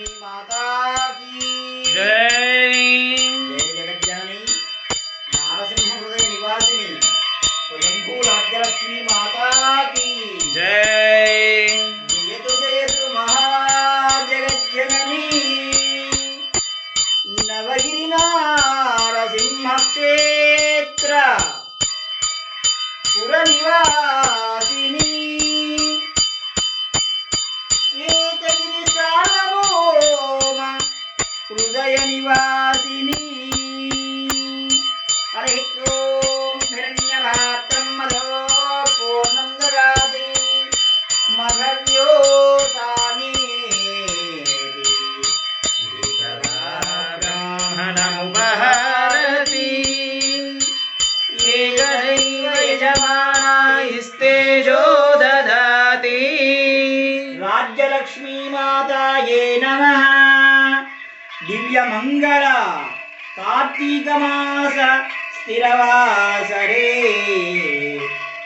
राजलक्ष्मी माता की जय जय जगज्जननी नारसिंह हृदय निवासिनी स्वयंभू राजलक्ष्मी माता की जय जयतु महाजगज्जननी नवगिरि नारसिंह क्षेत्र पुरनिवासिनी ఏతగిరి సాలమోమ హృదయ నివాసిని హరి ఓం హిరణ్యపాత్రం మధో పూర్ణం దదాతి మధవ్యోసానేతి బ్రాహ్మణముపహారతి ఏకదైవ యజమానాయిస్తేజో దదాతి राज्यलक्ष्मी माताये नमः दिव्य मंगल कार्तीक मास स्थिरवासरे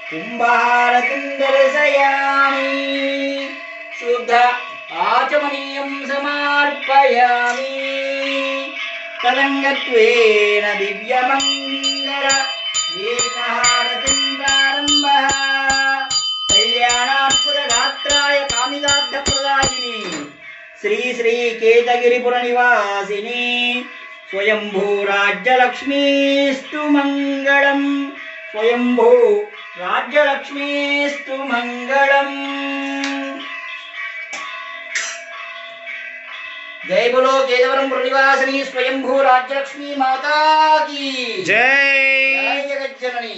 कुंभहारतिं दर्शयामि शुद्ध आचमनीयं समर्पयामि तदंगत्वेन दिव्य मंगल एकहारतिं प्रारम्भः कल्याणात्पुर गात्राय कामिदार्थप्रदायिनी श्री श्री केतगिरिपुर निवासिनी स्वयंभू राज्यलक्ष्मीस्तु मंगलम स्वयंभू राज्यलक्ष्मीस्तु मंगलम जय बोलो केतवरमपुर निवासिनी स्वयंभू राज्यलक्ष्मी माता की जय जय जगज्जननी।